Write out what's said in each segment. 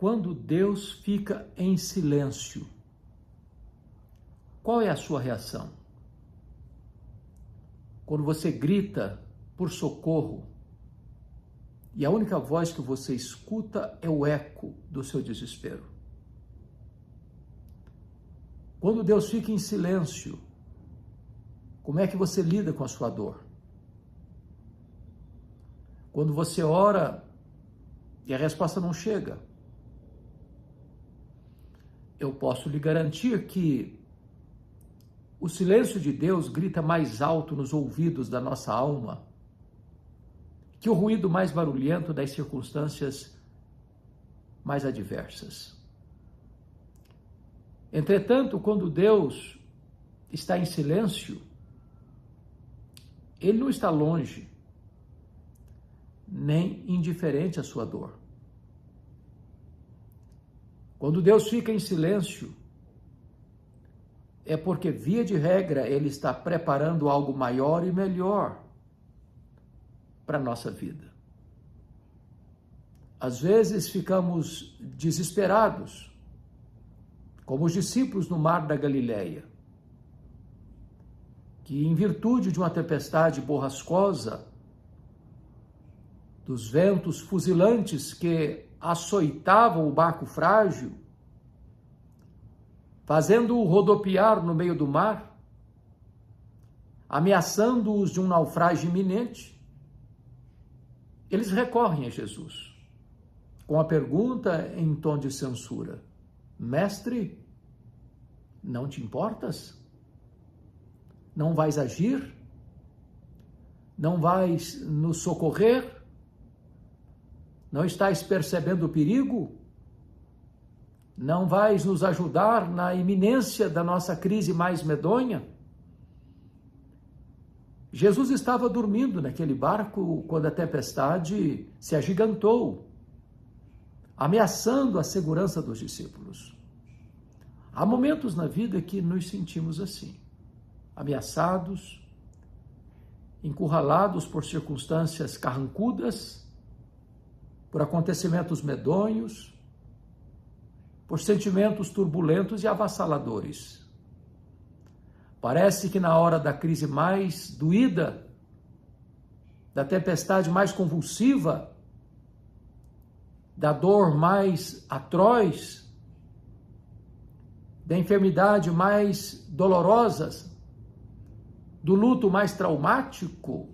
Quando Deus fica em silêncio, qual é a sua reação? Quando você grita por socorro e a única voz que você escuta é o eco do seu desespero. Quando Deus fica em silêncio, como é que você lida com a sua dor? Quando você ora e a resposta não chega, eu posso lhe garantir que o silêncio de Deus grita mais alto nos ouvidos da nossa alma que o ruído mais barulhento das circunstâncias mais adversas. Entretanto, quando Deus está em silêncio, Ele não está longe, nem indiferente à sua dor. Quando Deus fica em silêncio, é porque, via de regra, Ele está preparando algo maior e melhor para a nossa vida. Às vezes ficamos desesperados, como os discípulos no mar da Galileia, que, em virtude de uma tempestade borrascosa, dos ventos fuzilantes que açoitavam o barco frágil, fazendo-o rodopiar no meio do mar, ameaçando-os de um naufrágio iminente, eles recorrem a Jesus, com a pergunta em tom de censura: Mestre, não te importas? Não vais agir? Não vais nos socorrer? Não estás percebendo o perigo? Não vais nos ajudar na iminência da nossa crise mais medonha? Jesus estava dormindo naquele barco quando a tempestade se agigantou, ameaçando a segurança dos discípulos. Há momentos na vida que nos sentimos assim, ameaçados, encurralados por circunstâncias carrancudas, por acontecimentos medonhos, por sentimentos turbulentos e avassaladores. Parece que na hora da crise mais doída, da tempestade mais convulsiva, da dor mais atroz, da enfermidade mais dolorosa, do luto mais traumático,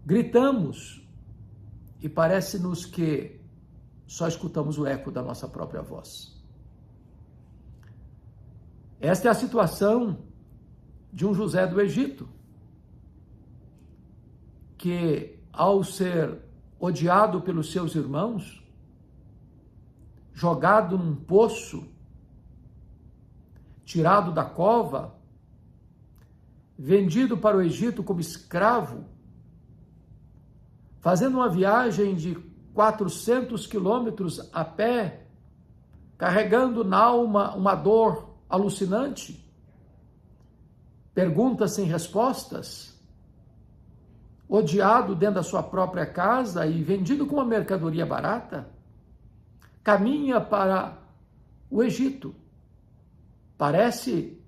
gritamos e parece-nos que só escutamos o eco da nossa própria voz. Esta é a situação de um José do Egito, que, ao ser odiado pelos seus irmãos, jogado num poço, tirado da cova, vendido para o Egito como escravo, fazendo uma viagem de 400 quilômetros a pé, carregando na alma uma dor alucinante, perguntas sem respostas, odiado dentro da sua própria casa e vendido como uma mercadoria barata, caminha para o Egito. Parece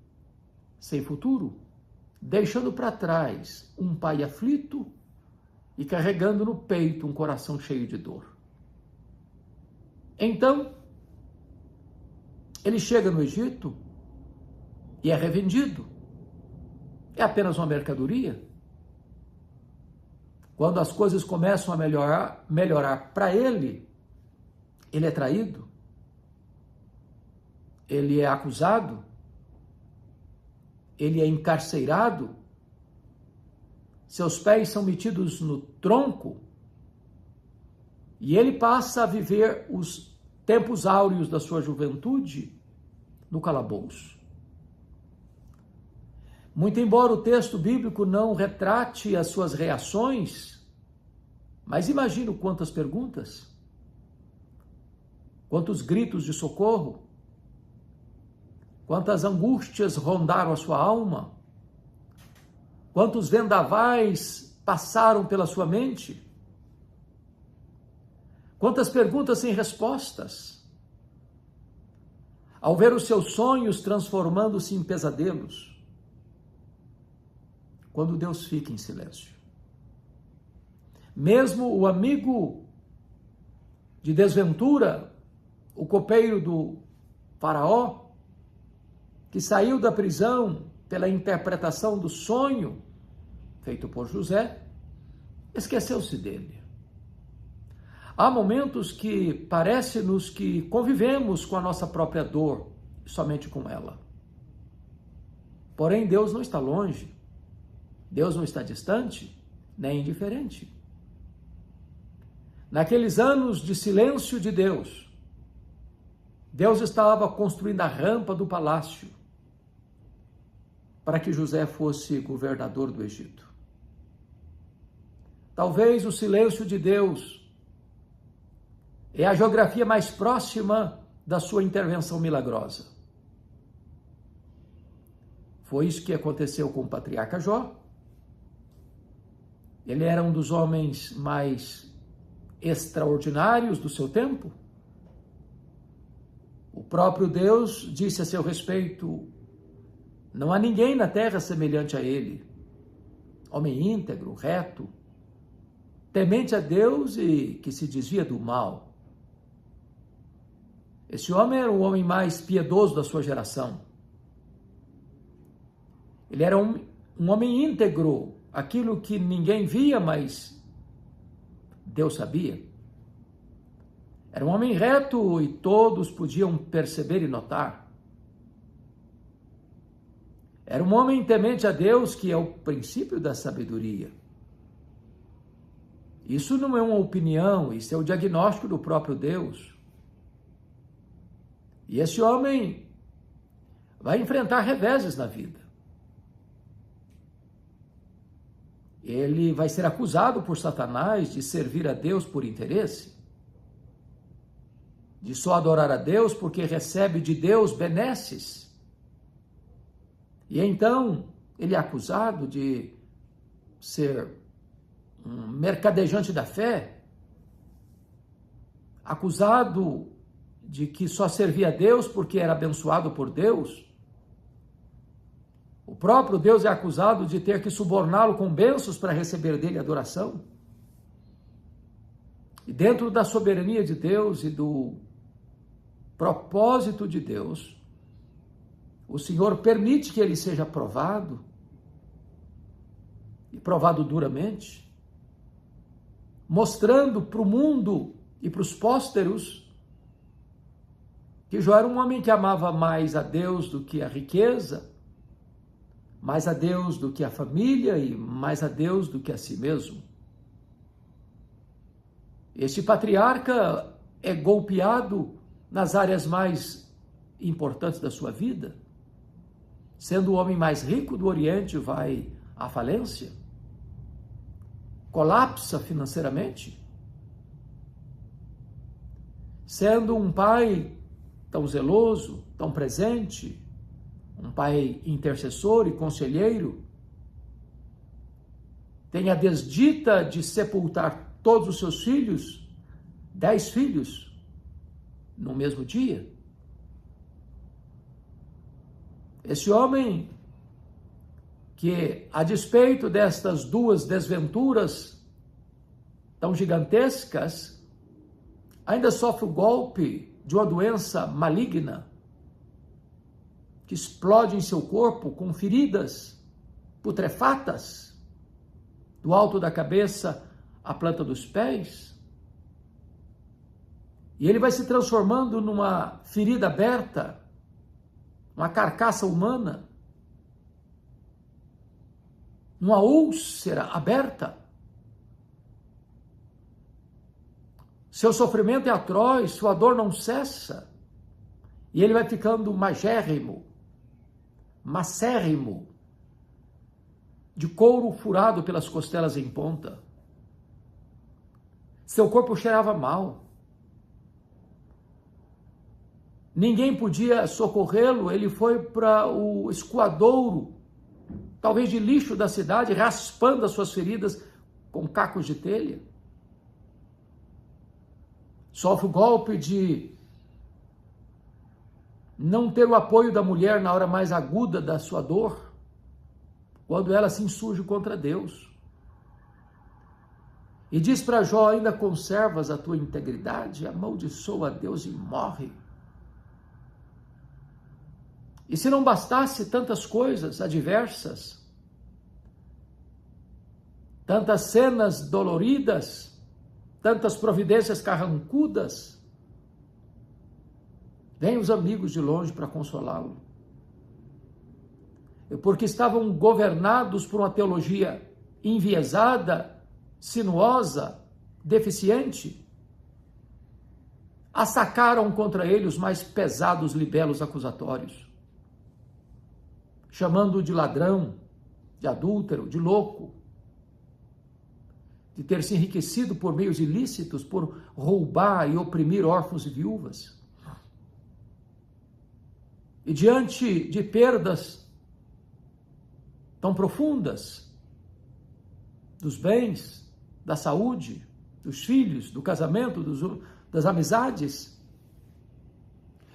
sem futuro, deixando para trás um pai aflito e carregando no peito um coração cheio de dor. Então, ele chega no Egito e é revendido. É apenas uma mercadoria. Quando as coisas começam a melhorar para ele, ele é traído, ele é acusado, ele é encarcerado, seus pés são metidos no tronco e ele passa a viver os tempos áureos da sua juventude no calabouço. Muito embora o texto bíblico não retrate as suas reações, mas imagino quantas perguntas, quantos gritos de socorro, quantas angústias rondaram a sua alma, quantos vendavais passaram pela sua mente. Quantas perguntas sem respostas. Ao ver os seus sonhos transformando-se em pesadelos. Quando Deus fica em silêncio. Mesmo o amigo de desventura, o copeiro do faraó, que saiu da prisão pela interpretação do sonho feito por José, esqueceu-se dele. Há momentos que parece-nos que convivemos com a nossa própria dor, somente com ela. Porém, Deus não está longe, Deus não está distante, nem indiferente. Naqueles anos de silêncio de Deus, Deus estava construindo a rampa do palácio para que José fosse governador do Egito. Talvez o silêncio de Deus é a geografia mais próxima da sua intervenção milagrosa. Foi isso que aconteceu com o patriarca Jó. Ele era um dos homens mais extraordinários do seu tempo. O próprio Deus disse a seu respeito: não há ninguém na terra semelhante a ele. Homem íntegro, reto, temente a Deus e que se desvia do mal. Esse homem era o homem mais piedoso da sua geração. Ele era um homem íntegro, aquilo que ninguém via, mas Deus sabia. Era um homem reto e todos podiam perceber e notar. Era um homem temente a Deus, que é o princípio da sabedoria. Isso não é uma opinião, isso é o diagnóstico do próprio Deus. E esse homem vai enfrentar reveses na vida. Ele vai ser acusado por Satanás de servir a Deus por interesse, de só adorar a Deus porque recebe de Deus benesses. E então ele é acusado de ser um mercadejante da fé, acusado de que só servia a Deus porque era abençoado por Deus. O próprio Deus é acusado de ter que suborná-lo com bênçãos para receber dele adoração. E dentro da soberania de Deus e do propósito de Deus, o Senhor permite que ele seja provado, e provado duramente, mostrando para o mundo e para os pósteros que Jó era um homem que amava mais a Deus do que a riqueza, mais a Deus do que a família e mais a Deus do que a si mesmo. Este patriarca é golpeado nas áreas mais importantes da sua vida. Sendo o homem mais rico do Oriente, vai à falência, colapsa financeiramente. Sendo um pai tão zeloso, tão presente, um pai intercessor e conselheiro, tem a desdita de sepultar todos os seus filhos, 10 filhos, no mesmo dia. Esse homem que, a despeito destas duas desventuras tão gigantescas, ainda sofre o golpe de uma doença maligna que explode em seu corpo com feridas putrefatas do alto da cabeça à planta dos pés. E ele vai se transformando numa ferida aberta, uma carcaça humana, numa úlcera aberta. Seu sofrimento é atroz, sua dor não cessa, e ele vai ficando magérrimo, macérrimo, de couro furado pelas costelas em ponta. Seu corpo cheirava mal. Ninguém podia socorrê-lo, ele foi para o escoadouro, talvez de lixo da cidade, raspando as suas feridas com cacos de telha. sofre o golpe de não ter o apoio da mulher na hora mais aguda da sua dor, quando ela se insurge contra Deus. E diz para Jó: ainda conservas a tua integridade? Amaldiçoa a Deus e morre. E se não bastasse tantas coisas adversas, tantas cenas doloridas, tantas providências carrancudas, vêm os amigos de longe para consolá-lo. Porque estavam governados por uma teologia enviesada, sinuosa, deficiente, assacaram contra ele os mais pesados libelos acusatórios, chamando-o de ladrão, de adúltero, de louco, de ter se enriquecido por meios ilícitos, por roubar e oprimir órfãos e viúvas. E diante de perdas tão profundas dos bens, da saúde, dos filhos, do casamento, das amizades,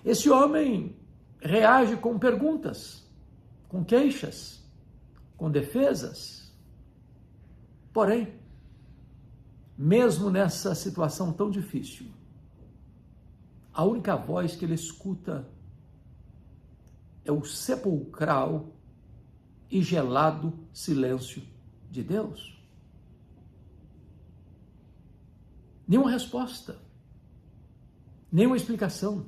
esse homem reage com perguntas, com queixas, com defesas. Porém, mesmo nessa situação tão difícil, a única voz que ele escuta é o sepulcral e gelado silêncio de Deus. Nenhuma resposta, nenhuma explicação.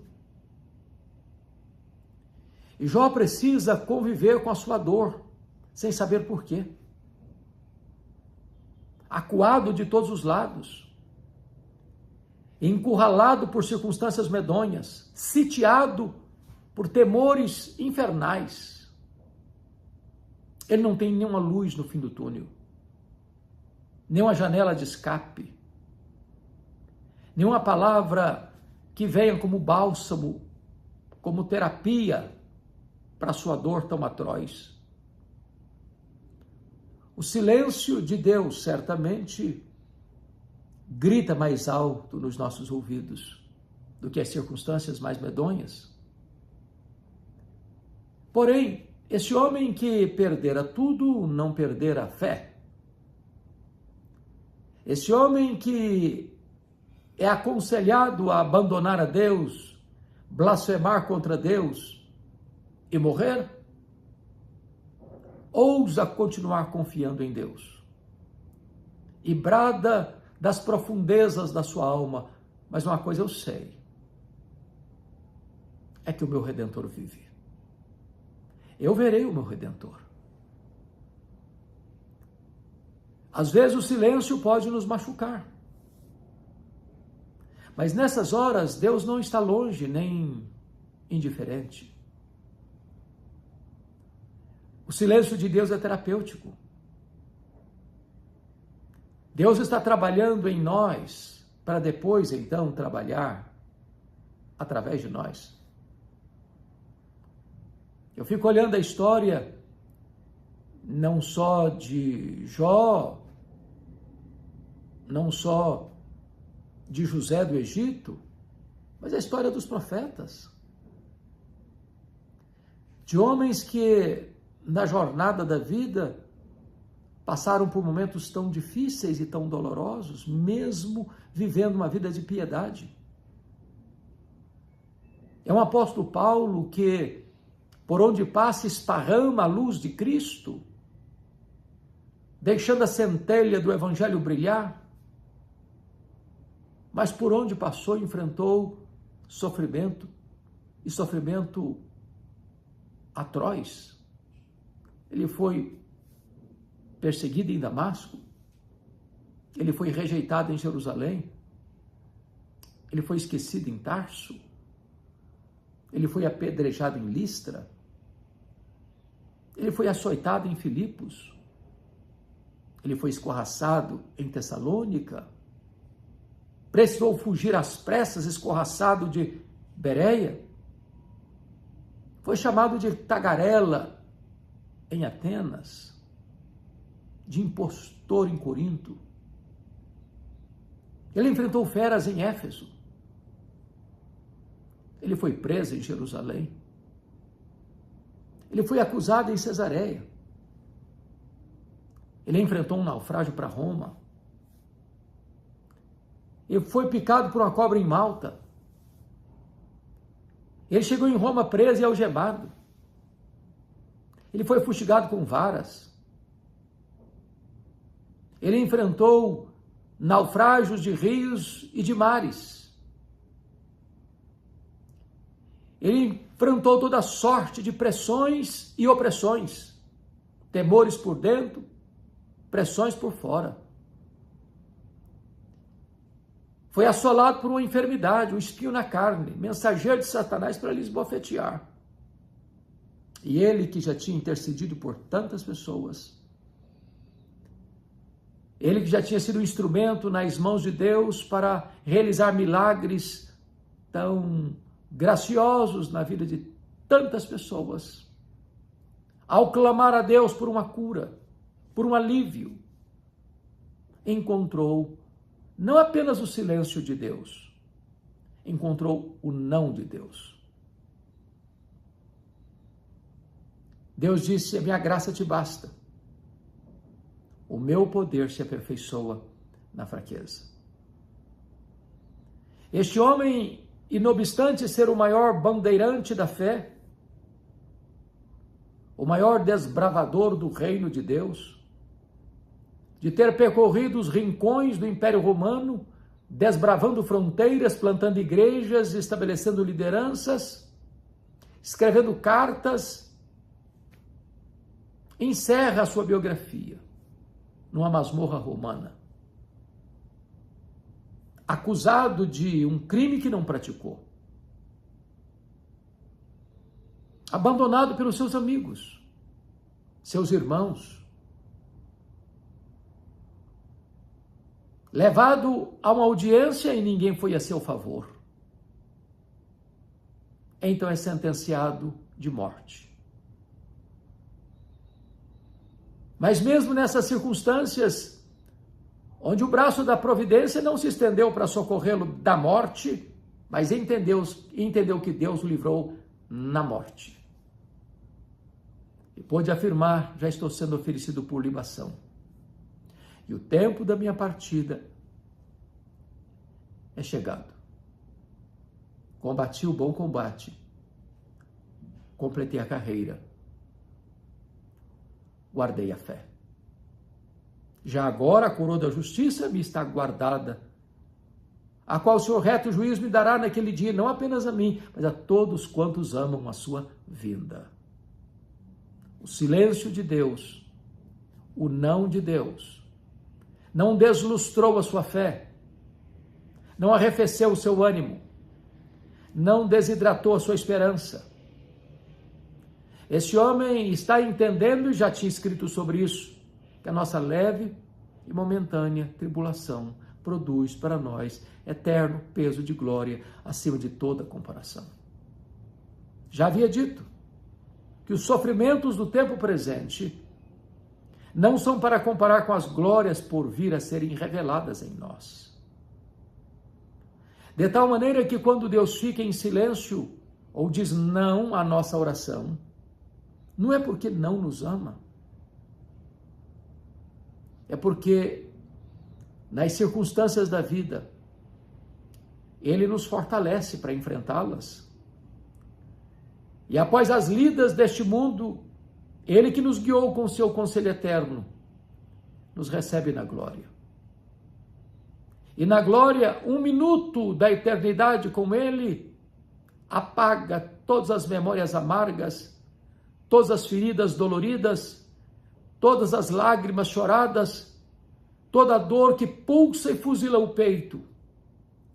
E Jó precisa conviver com a sua dor, sem saber por quê. Acuado de todos os lados, encurralado por circunstâncias medonhas, sitiado por temores infernais. Ele não tem nenhuma luz no fim do túnel, nenhuma janela de escape, nenhuma palavra que venha como bálsamo, como terapia para a sua dor tão atroz. O silêncio de Deus certamente grita mais alto nos nossos ouvidos do que as circunstâncias mais medonhas. Porém, esse homem que perdera tudo, não perdera a fé. Esse homem que é aconselhado a abandonar a Deus, blasfemar contra Deus e morrer, ousa continuar confiando em Deus. E brada das profundezas da sua alma: mas uma coisa eu sei, é que o meu Redentor vive. Eu verei o meu Redentor. Às vezes o silêncio pode nos machucar. Mas nessas horas, Deus não está longe nem indiferente. O silêncio de Deus é terapêutico. Deus está trabalhando em nós para depois, então, trabalhar através de nós. Eu fico olhando a história não só de Jó, não só de José do Egito, mas a história dos profetas. De homens que, na jornada da vida, passaram por momentos tão difíceis e tão dolorosos, mesmo vivendo uma vida de piedade. É um apóstolo Paulo que, por onde passa, esparrama a luz de Cristo, deixando a centelha do Evangelho brilhar, mas por onde passou, enfrentou sofrimento, e sofrimento atroz. Ele foi perseguido em Damasco, ele foi rejeitado em Jerusalém, ele foi esquecido em Tarso, ele foi apedrejado em Listra, ele foi açoitado em Filipos, ele foi escorraçado em Tessalônica, precisou fugir às pressas, escorraçado de Bereia, foi chamado de tagarela em Atenas, de impostor em Corinto. Ele enfrentou feras em Éfeso, Ele foi preso em Jerusalém. Ele foi acusado em Cesareia. Ele enfrentou um naufrágio para Roma. Ele foi picado por uma cobra em Malta. Ele chegou em Roma preso e algemado. Ele foi fustigado com varas. Ele enfrentou naufrágios de rios e de mares. Ele enfrentou toda sorte de pressões e opressões, temores por dentro, pressões por fora. Foi assolado por uma enfermidade, um espinho na carne, mensageiro de Satanás para lhe esbofetear. E ele, que já tinha intercedido por tantas pessoas, ele que já tinha sido um instrumento nas mãos de Deus para realizar milagres tão graciosos na vida de tantas pessoas, ao clamar a Deus por uma cura, por um alívio, encontrou não apenas o silêncio de Deus, encontrou o não de Deus. Deus disse: a minha graça te basta. O meu poder se aperfeiçoa na fraqueza. Este homem, e não obstante ser o maior bandeirante da fé, o maior desbravador do reino de Deus, de ter percorrido os rincões do Império Romano, desbravando fronteiras, plantando igrejas, estabelecendo lideranças, escrevendo cartas, encerra a sua biografia numa masmorra romana, acusado de um crime que não praticou, abandonado pelos seus amigos, seus irmãos, levado a uma audiência e ninguém foi a seu favor. Então é sentenciado de morte. Mas mesmo nessas circunstâncias, onde o braço da providência não se estendeu para socorrê-lo da morte, mas entendeu que Deus o livrou na morte. E pôde afirmar: já estou sendo oferecido por libação. E o tempo da minha partida é chegado. Combati o bom combate, completei a carreira, guardei a fé. Já agora a coroa da justiça me está guardada, a qual o Senhor reto juiz me dará naquele dia, não apenas a mim, mas a todos quantos amam a sua vinda. O silêncio de Deus, o não de Deus, não deslustrou a sua fé, não arrefeceu o seu ânimo, não desidratou a sua esperança. Esse homem está entendendo, e já tinha escrito sobre isso, que a nossa leve e momentânea tribulação produz para nós eterno peso de glória acima de toda comparação. Já havia dito que os sofrimentos do tempo presente não são para comparar com as glórias por vir a serem reveladas em nós. De tal maneira que quando Deus fica em silêncio ou diz não à nossa oração, não é porque não nos ama, é porque nas circunstâncias da vida Ele nos fortalece para enfrentá-las. E após as lidas deste mundo, Ele que nos guiou com o seu conselho eterno, nos recebe na glória. E na glória, 1 minuto da eternidade com Ele apaga todas as memórias amargas, todas as feridas doloridas, todas as lágrimas choradas, toda a dor que pulsa e fuzila o peito.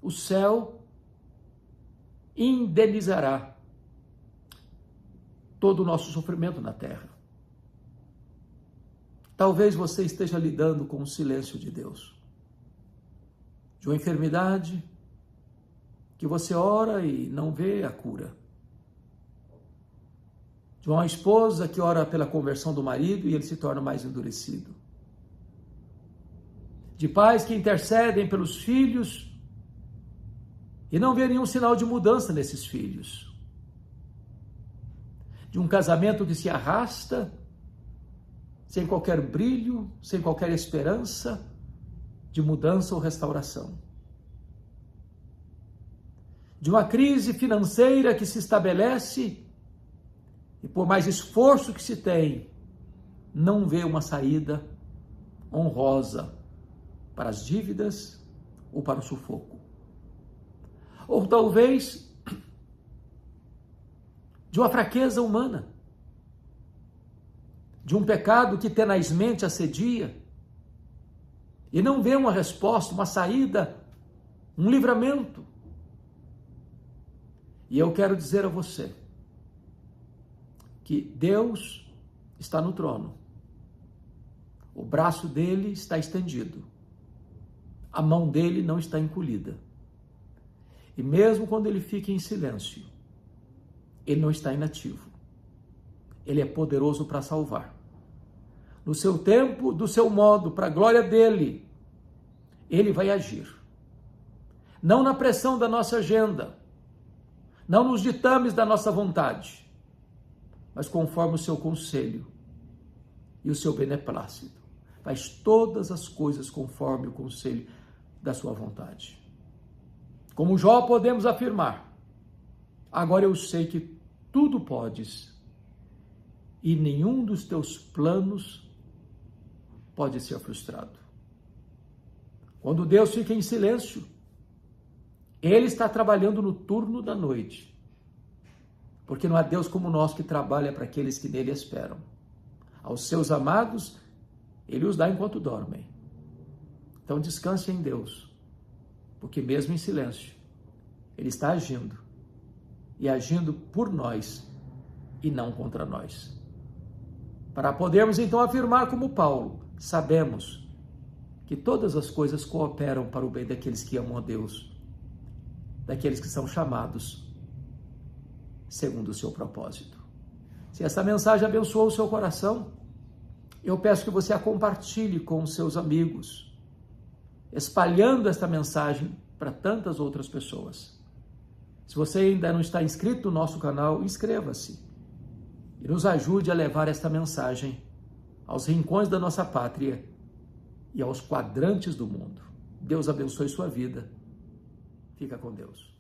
O céu indenizará todo o nosso sofrimento na terra. Talvez você esteja lidando com o silêncio de Deus, de uma enfermidade que você ora e não vê a cura, de uma esposa que ora pela conversão do marido e ele se torna mais endurecido, de pais que intercedem pelos filhos E não vê nenhum sinal de mudança nesses filhos. De um casamento que se arrasta, sem qualquer brilho, sem qualquer esperança de mudança ou restauração. De uma crise financeira que se estabelece e por mais esforço que se tem, não vê uma saída honrosa para as dívidas ou para o sufoco. Ou talvez de uma fraqueza humana, de um pecado que tenazmente assedia e não vê uma resposta, uma saída, um livramento. E eu quero dizer a você que Deus está no trono. O braço dele está estendido. A mão dele não está encolhida. E mesmo quando ele fica em silêncio, ele não está inativo. Ele é poderoso para salvar. No seu tempo, do seu modo, para a glória dele, ele vai agir. Não na pressão da nossa agenda, não nos ditames da nossa vontade, mas conforme o seu conselho e o seu beneplácito. Faz todas as coisas conforme o conselho da sua vontade. Como Jó podemos afirmar, agora eu sei que tudo podes e nenhum dos teus planos pode ser frustrado. Quando Deus fica em silêncio, Ele está trabalhando no turno da noite, porque não há Deus como nós que trabalha para aqueles que nele esperam. Aos seus amados, Ele os dá enquanto dormem. Então descanse em Deus, porque mesmo em silêncio, Ele está agindo, e agindo por nós e não contra nós. Para podermos então afirmar como Paulo, sabemos que todas as coisas cooperam para o bem daqueles que amam a Deus, daqueles que são chamados segundo o seu propósito. Se essa mensagem abençoou o seu coração, eu peço que você a compartilhe com os seus amigos, espalhando esta mensagem para tantas outras pessoas. Se você ainda não está inscrito no nosso canal, inscreva-se e nos ajude a levar esta mensagem aos rincões da nossa pátria e aos quadrantes do mundo. Deus abençoe sua vida. Fica com Deus.